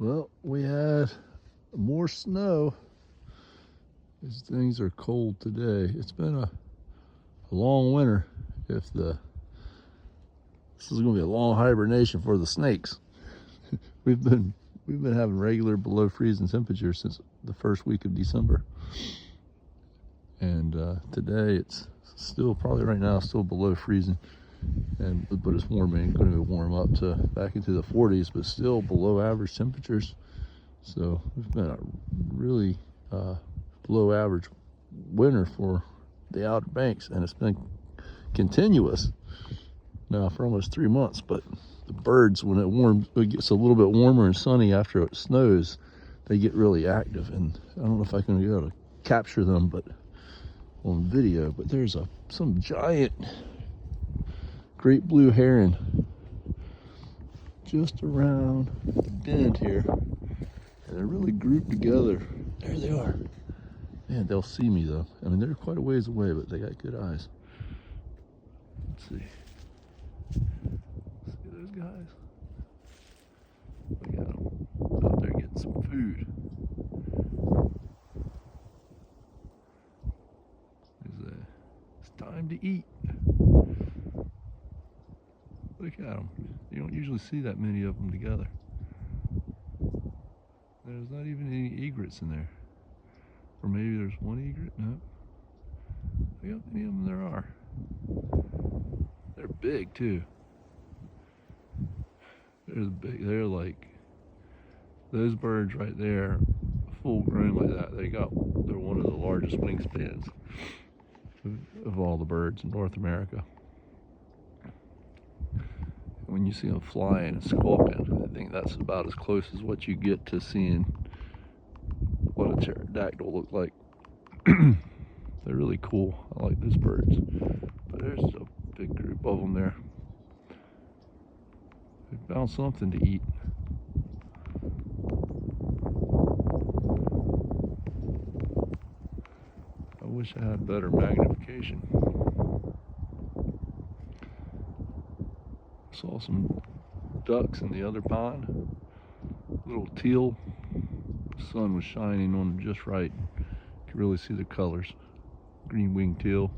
Well, we had more snow. These things are cold today. It's been a long winter. This is going to be a long hibernation for the snakes. We've been having regular below freezing temperatures since the first week of December, and today it's still probably right now still below freezing, but it's warming. Going to warm up to back into the 40s, but still below average temperatures. So it's been a really below average winter for the Outer Banks, and it's been continuous now for almost 3 months. But the birds, when it gets a little bit warmer and sunny after it snows, they get really active, and I don't know if I can be able to capture them but on video, but there's some giant great blue heron just around the bend here, and they're really grouped together. There they are. Man, they'll see me though. I mean, they're quite a ways away, but they got good eyes. Let's see. See those guys? Look at them out there getting some food. It's time to eat. Look at them. You don't usually see that many of them together. There's not even any egrets in there. Or maybe there's one egret? No. Look how many of them there are. They're big too. They're like, those birds right there, full grown like that, they're one of the largest wingspans of all the birds in North America. When you see them flying and squawking, I think that's about as close as what you get to seeing what a pterodactyl looks like. They're really cool. I like those birds. But there's a big group of them there. They found something to eat. I wish I had better magnification. Saw some ducks in the other pond. Little teal. The sun was shining on them just right. You could really see the colors. Green-winged teal.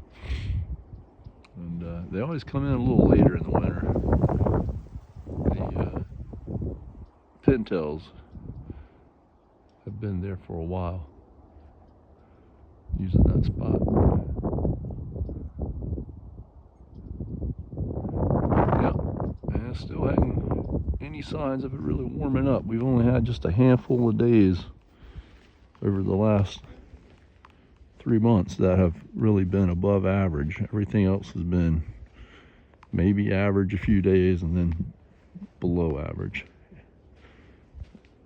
And they always come in a little later in the winter. The pintails have been there for a while, using that spot. Yep, and it still hadn't any signs of it really warming up. We've only had just a handful of days over the last 3 months that have really been above average. Everything else has been maybe average a few days and then below average.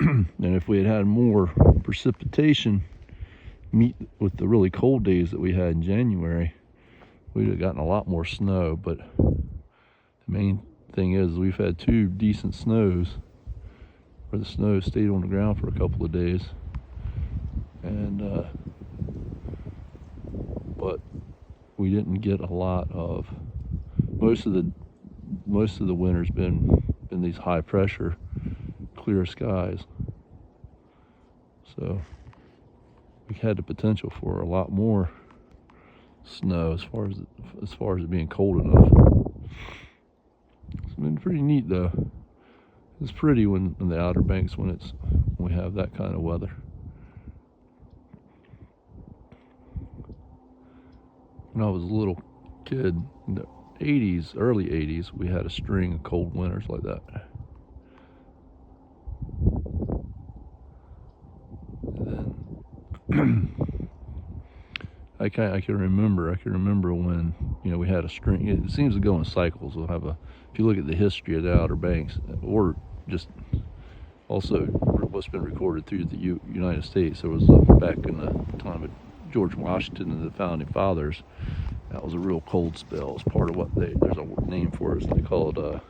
And if we had had more precipitation meet with the really cold days that we had in January, we'd have gotten a lot more snow. But the main thing is we've had 2 decent snows where the snow stayed on the ground for a couple of days, and but we didn't get a lot of. Most of the winter's been these high pressure, clear skies. So we had the potential for a lot more snow as far as it being cold enough. It's been pretty neat though. It's pretty when in the Outer Banks when we have that kind of weather. When I was a little kid in the 80s, early 80s, we had a string of cold winters like that. And then I can remember when, we had a string. It seems to go in cycles. We'll have if you look at the history of the Outer Banks, or just also what's been recorded through the United States, there was back in the time of George Washington and the Founding Fathers, that was a real cold spell. It's part of what there's a name for it. They call it, I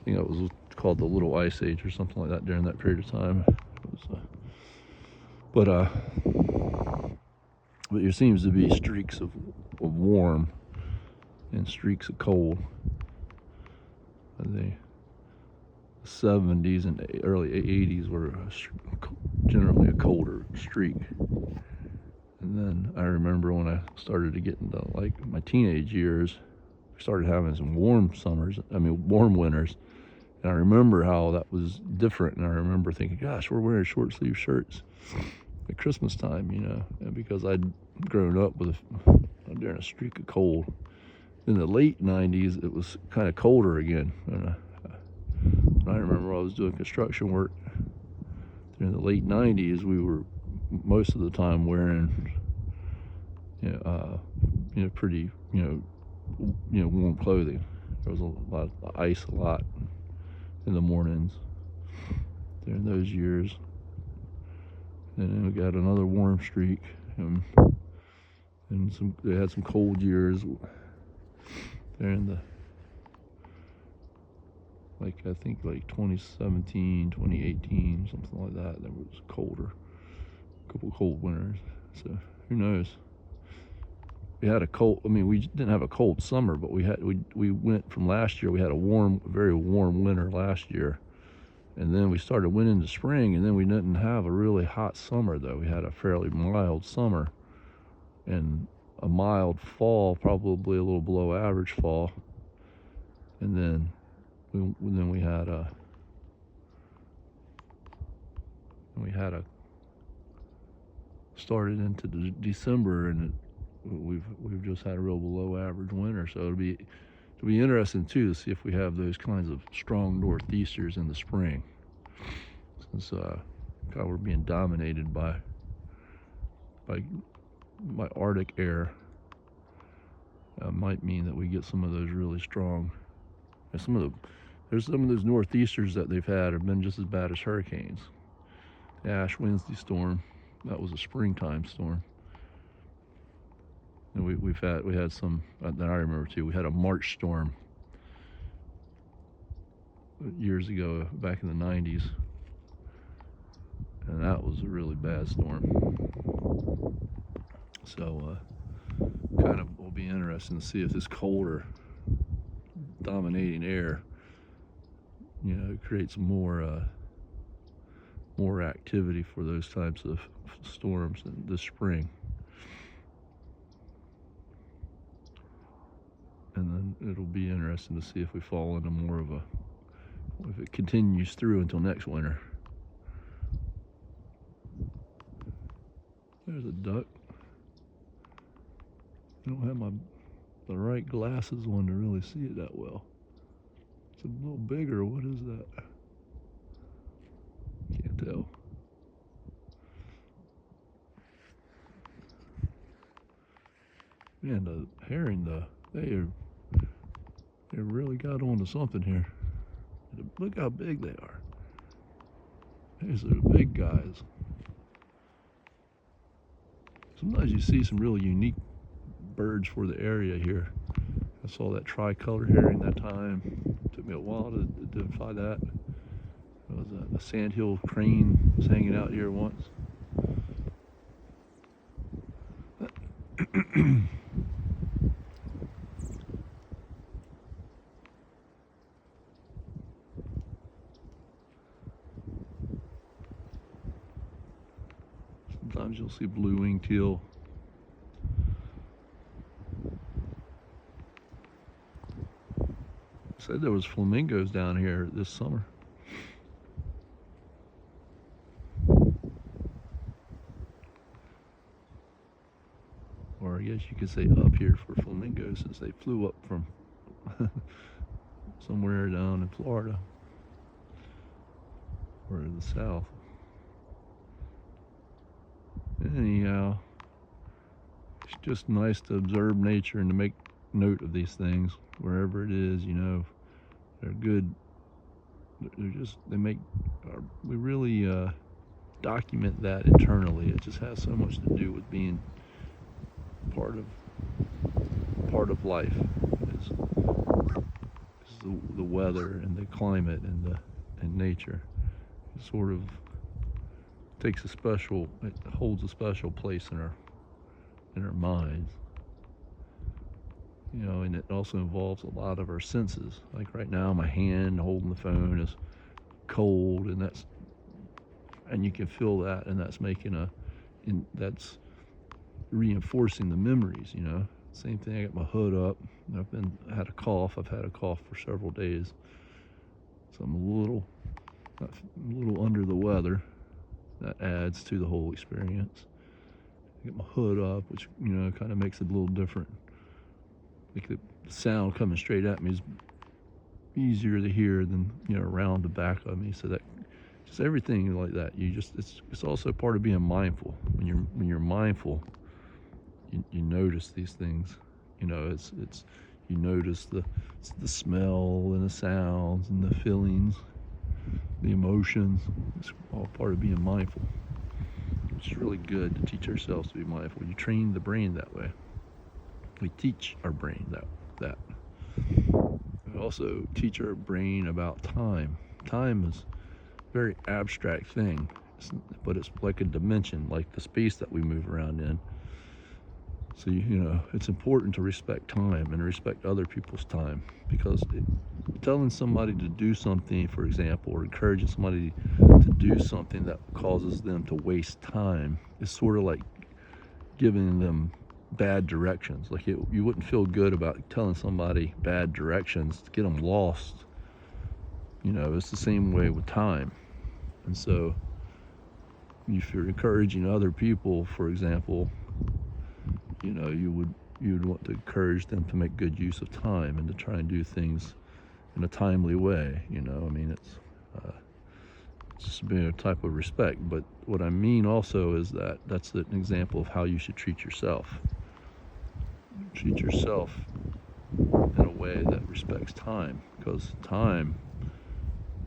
think it was called the Little Ice Age or something like that during that period of time. But there seems to be streaks of warm and streaks of cold. the 70s and early 80s were generally a colder streak. And then I remember when I started to get into like my teenage years, we started having some warm winters. And I remember how that was different. And I remember thinking, gosh, we're wearing short sleeve shirts at Christmas time, and because I'd grown up during a streak of cold. In the late 90s, it was kind of colder again. And I remember I was doing construction work during the late 90s. We were most of the time wearing, pretty, warm clothing. There was a lot of ice, a lot in the mornings during those years. And then we got another warm streak, and they had some cold years during I think 2017, 2018, something like that. There was colder, a couple cold winters. So who knows? We had we didn't have a cold summer, but we went from last year. We had a very warm winter last year. And then we went into spring, and then we didn't have a really hot summer, though. We had a fairly mild summer and a mild fall, probably a little below average fall. And then we had started into December, and we've just had a real below average winter. So it'll be interesting too to see if we have those kinds of strong northeasters in the spring, since we're being dominated by Arctic air. Might mean that we get some of those really strong. There's some of those northeasters that they've had have been just as bad as hurricanes. The Ash Wednesday storm, that was a springtime storm. And we had some that I remember too. We had a March storm years ago, back in the 90s, and that was a really bad storm. So kind of will be interesting to see if this colder, dominating air, creates more activity for those types of storms this spring. And then it'll be interesting to see if we fall into more of if it continues through until next winter. There's a duck. I don't have the right glasses on to really see it that well. It's a little bigger. What is that? Can't tell. Man, the herring, they really got onto something here. Look how big they are. These are big guys. Sometimes you see some really unique birds for the area here. I saw that tricolor herring that time. It took me a while to identify that. It was a sandhill crane was hanging out here once. Sometimes you'll see blue-winged teal. Said there was flamingos down here this summer. Or I guess you could say up here for flamingos, since they flew up from somewhere down in Florida or in the south. Anyhow, it's just nice to observe nature and to make note of these things wherever it is. They're good. We really document that internally. It just has so much to do with being part of life. Is the weather and the climate and nature. It sort of holds a special place in our minds. And it also involves a lot of our senses. Like right now, my hand holding the phone is cold, and you can feel that, and that's reinforcing the memories, you know. Same thing, I got my hood up, and I've had a cough for several days, so I'm a little under the weather. That adds to the whole experience. I get my hood up, which, you know, kind of makes it a little different. Like the sound coming straight at me is easier to hear than, you know, around the back of me. So that just everything like that. It's also part of being mindful. When you're mindful, you notice these things. You know, it's you notice the smell and the sounds and the feelings, the emotions. It's all part of being mindful. It's really good to teach ourselves to be mindful. You train the brain that way. We teach our brain that. We also teach our brain about time. Time is a very abstract thing, but it's like a dimension, like the space that we move around in. So, you know, it's important to respect time and respect other people's time, because telling somebody to do something, for example, or encouraging somebody to do something that causes them to waste time is sort of like giving them bad directions. Like you wouldn't feel good about telling somebody bad directions to get them lost. You know, it's the same way with time. And so if you're encouraging other people, for example, you know, you would want to encourage them to make good use of time and to try and do things in a timely way. You know, I mean, it's just being a type of respect. But what I mean also is that that's an example of how you should treat yourself. Treat yourself in a way that respects time, because time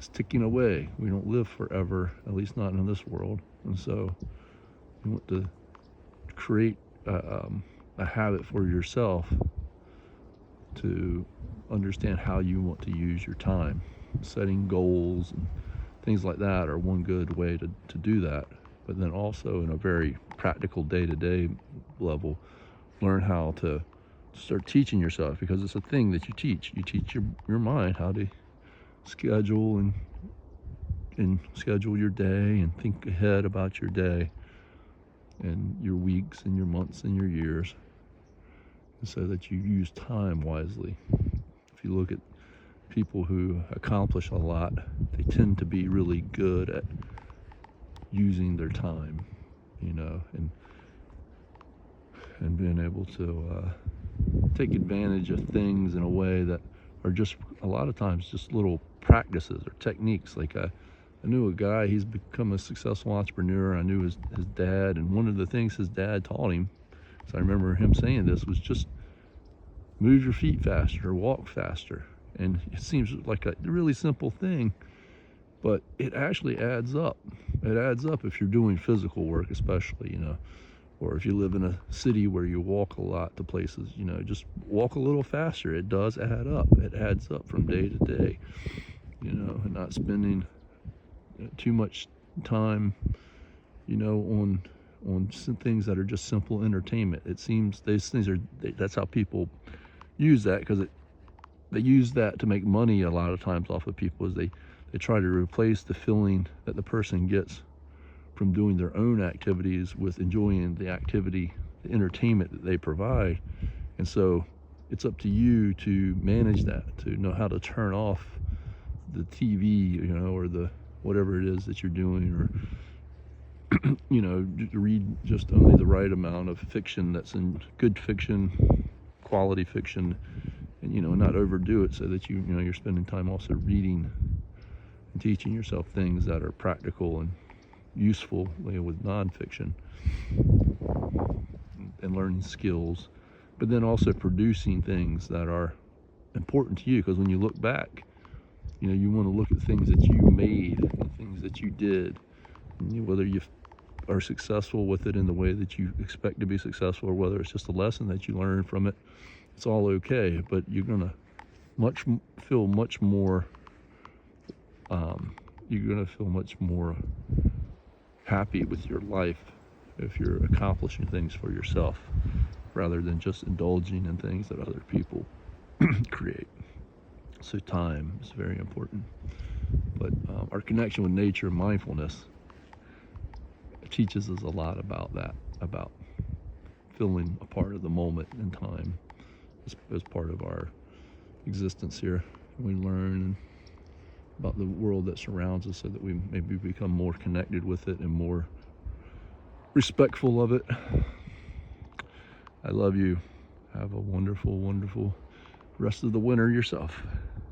is ticking away. We don't live forever, at least not in this world. And so you want to create a habit for yourself to understand how you want to use your time. Setting goals and things like that are one good way to do that. But then also in a very practical day-to-day level, learn how to start teaching yourself, because it's a thing that you teach. You teach your mind how to schedule and schedule your day and think ahead about your day and your weeks and your months and your years, so that you use time wisely. If you look at people who accomplish a lot, they tend to be really good at using their time, you know, and being able to take advantage of things in a way that are just a lot of times just little practices or techniques. Like I knew a guy, he's become a successful entrepreneur. I knew his dad, and one of the things his dad taught him, so I remember him saying this, was just move your feet faster, walk faster. And it seems like a really simple thing, but it actually adds up. It adds up if you're doing physical work, especially, you know, or if you live in a city where you walk a lot to places, you know, just walk a little faster. It does add up. It adds up from day to day, you know, and not spending too much time, you know, on some things that are just simple entertainment. It seems that's how people use that, because they use that to make money a lot of times off of people, is they try to replace the feeling that the person gets from doing their own activities with enjoying the activity, the entertainment that they provide. And so it's up to you to manage that, to know how to turn off the TV, you know, or the whatever it is that you're doing, or you know, read just only the right amount of fiction that's in good fiction, quality fiction, and, you know, not overdo it, so that you know, you're spending time also reading and teaching yourself things that are practical and useful, you know, with nonfiction, and learning skills, but then also producing things that are important to you, because when you look back, you know, you want to look at things that you made and things that you did, and, you know, whether you are successful with it in the way that you expect to be successful, or whether it's just a lesson that you learn from it. It's all okay, but you're gonna feel much more happy with your life if you're accomplishing things for yourself, rather than just indulging in things that other people create. So time is very important. But our connection with nature, mindfulness, teaches us a lot about that, about feeling a part of the moment in time as part of our existence here. We learn about the world that surrounds us so that we maybe become more connected with it and more respectful of it. I love you. Have a wonderful, wonderful rest of the winter yourself.